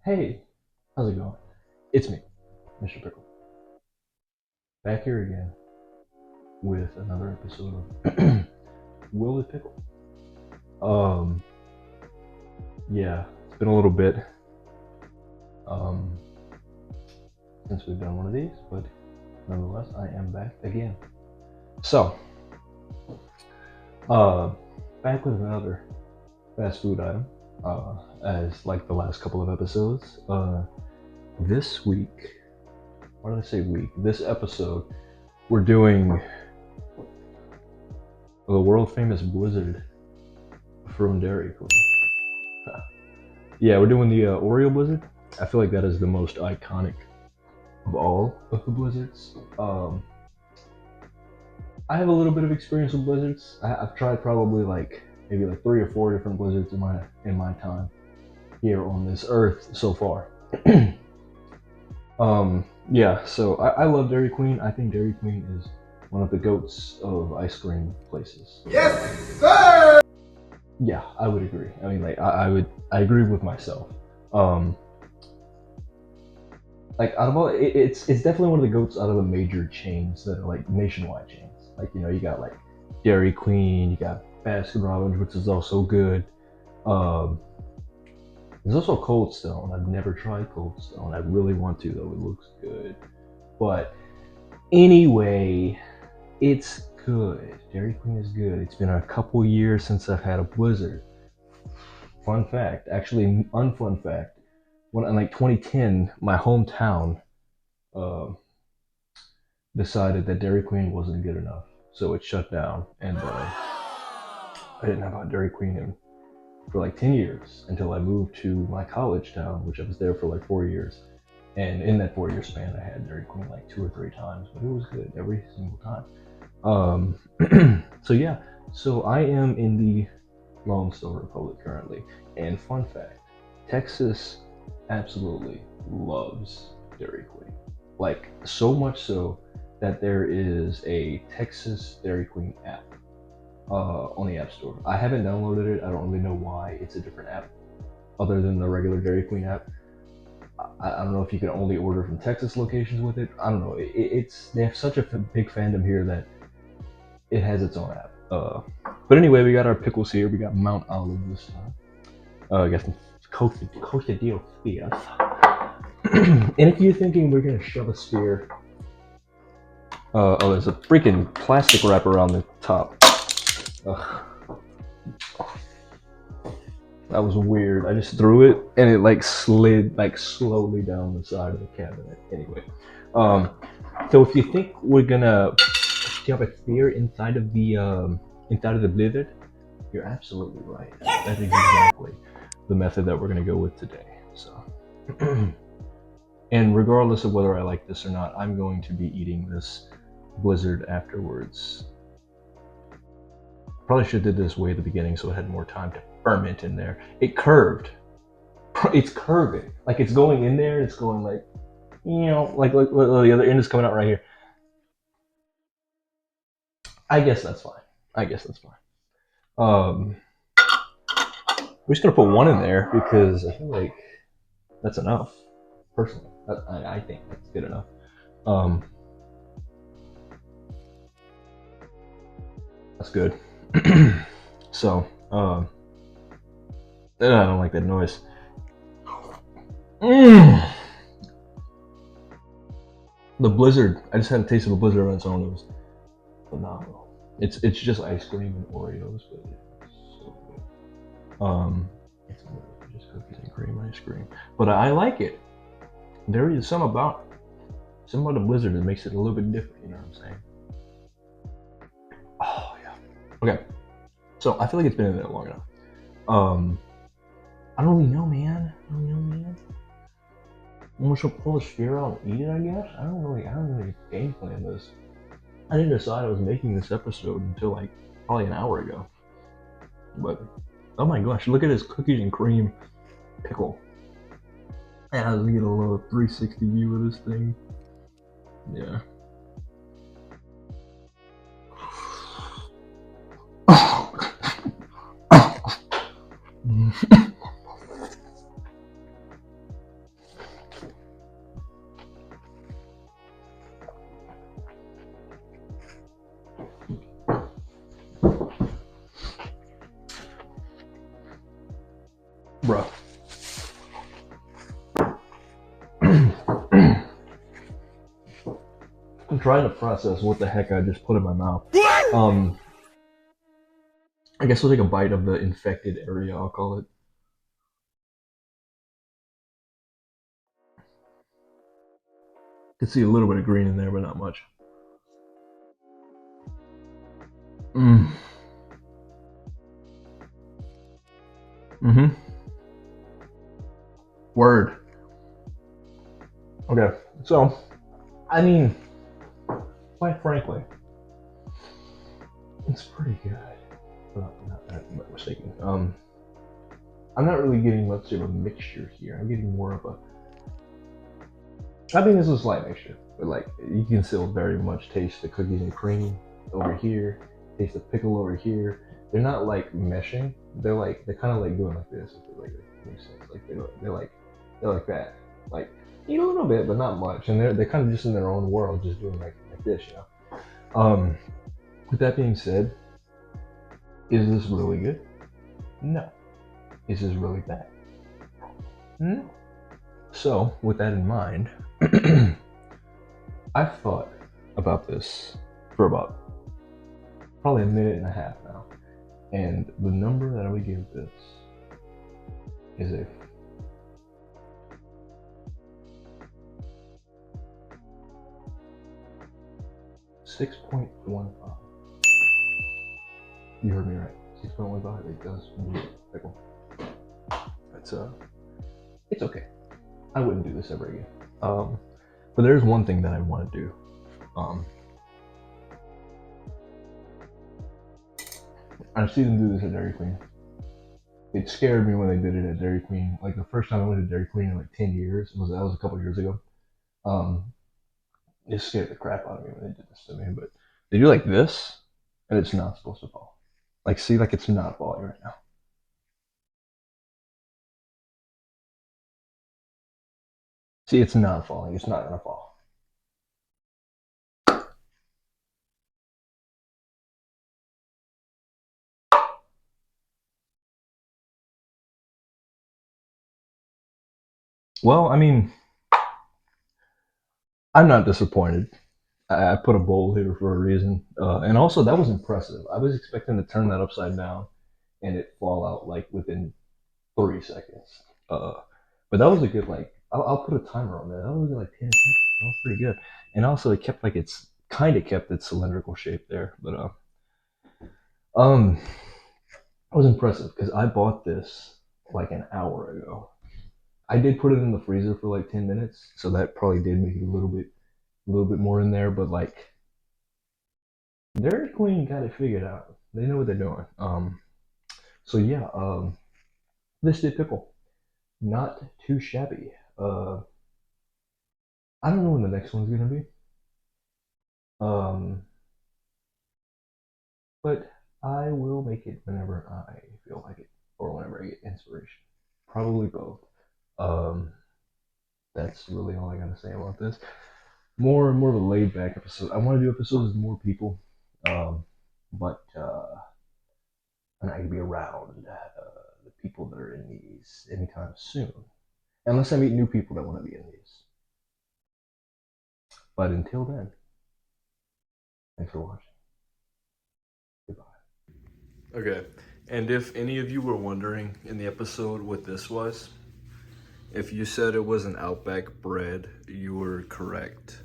Hey, how's it going? It's me, Mr. Pickle, back here again with another episode of Will with Pickle. Um, yeah, it's been a little bit um since we've done one of these, but nonetheless, I am back again. So, uh, back with another fast food item. As like the last couple of episodes. This week, why did I say week? This episode, we're doing the world famous Blizzard from Dairy Queen. Yeah, we're doing the Oreo Blizzard. I feel like that is the most iconic of all of the Blizzards. I have a little bit of experience with Blizzards. I've tried probably maybe like 3 or 4 different Blizzards in my time here on this earth so far. Yeah, so I love Dairy Queen. I think Dairy Queen is one of the goats of ice cream places. Yes, sir! Yeah, I would agree. I mean, I agree with myself. Like out of all, it's definitely one of the goats out of the major chains that are like nationwide chains. Like you got like Dairy Queen, you got Baskin Robbins, which is also good. Um, there's also Cold Stone. I've never tried Cold Stone. I really want to though. It looks good. But anyway, it's good. Dairy Queen is good. It's been a couple years since I've had a Blizzard. Fun fact, actually, unfun fact. When in like 2010, my hometown uh, decided that Dairy Queen wasn't good enough, so it shut down, and I didn't have a Dairy Queen for like 10 years until I moved to my college town, which I was there for like 4 years. And in that 4 year span, I had Dairy Queen like 2 or 3 times, but it was good every single time. So yeah, so I am in the Lone Star Republic currently. And fun fact, Texas absolutely loves Dairy Queen. Like, so much so that there is a Texas Dairy Queen app on the App Store. I haven't downloaded it. I don't really know why it's a different app other than the regular Dairy Queen app. I don't know if you can only order from Texas locations with it. I don't know. It's they have such a big fandom here that it has its own app. But anyway, we got our pickles here. We got Mount Olive this time. I got some coasted deal spheres. And if you're thinking we're gonna shove a sphere, oh, there's a freaking plastic wrapper on the top. Ugh. That was weird. I just threw it and it like slid like slowly down the side of the cabinet. Anyway, so if you think we're gonna shove a sphere inside of the Blizzard, you're absolutely right. That is exactly the method that we're gonna go with today. So, and regardless of whether I like this or not, I'm going to be eating this Blizzard afterwards. Probably should have did this way at the beginning so it had more time to ferment in there. It curved. It's curving. Like it's going in there and it's going like, like the other end is coming out right here. I guess that's fine. We're just gonna put one in there because I feel like that's enough. Personally, I think that's good enough. That's good. So, I don't like that noise. The Blizzard. I just had a taste of a Blizzard on its own. It was phenomenal. It's just ice cream and Oreos, but it's so good. It's just cookies and cream ice cream, but I like it. There is some about the Blizzard that makes it a little bit different. You know what I'm saying? Oh yeah. Okay. So I feel like it's been in there long enough. I don't really know, man. I'm just gonna pull the sphere out and eat it, I guess. I don't really game plan this. I didn't decide I was making this episode until like probably an hour ago. But oh my gosh, look at this cookies and cream pickle. Yeah, let's get a little 360 view of this thing. Yeah. Bruh. I'm trying to process what the heck I just put in my mouth. I guess we'll take a bite of the infected area, I'll call it. Can see a little bit of green in there, but not much. Mm. Mm-hmm. Word. Okay, so, I mean, quite frankly, it's pretty good. Not that mistaken. I'm not really getting much of a mixture here. I'm getting more of a. I think this is a slight mixture, but like you can still very much taste the cookies and cream over here, taste the pickle over here. They're not like meshing. They're kind of like doing like this. If it like makes sense. Like they're like that. Like eat a little bit, but not much. And they're kind of just in their own world, just doing like this, you know. With that being said, is this really good? No. Is this really bad? No. So, with that in mind, I've thought about this for about probably a minute and a half now. And the number that I would give this is a 6.15. You heard me right. 6.15. It does need pickle. It's okay. I wouldn't do this ever again. But there's one thing that I want to do. I've seen them do this at Dairy Queen. It scared me when they did it at Dairy Queen. Like the first time I went to Dairy Queen in like 10 years, that was a couple years ago. Um, it scared the crap out of me when they did this to me. But they do like this, and it's not supposed to fall. Like, see, like it's not falling right now. See, it's not falling. It's not gonna fall. Well, I mean, I'm not disappointed. I put a bowl here for a reason, and also that was impressive. I was expecting to turn that upside down and it fall out like within 3 seconds. But that was a good like. I'll put a timer on that. That was like 10 seconds. That was pretty good. And also, it kept like it's kind of kept its cylindrical shape there. But um, I was impressive because I bought this like an hour ago. I did put it in the freezer for like 10 minutes, so that probably did make it a little bit more in there. But like, Dairy Queen got it figured out. They know what they're doing. So yeah. This did pickle. Not too shabby. I don't know when the next one's gonna be. Um, but I will make it whenever I feel like it or whenever I get inspiration. Probably both. Um, that's really all I gotta say about this. More of a laid back episode. I want to do episodes with more people, but I'm not gonna be around the people that are in these anytime soon, unless I meet new people that want to be in these. But until then, thanks for watching. Goodbye. Okay, and if any of you were wondering in the episode what this was, if you said it was an Outback bread, you were correct.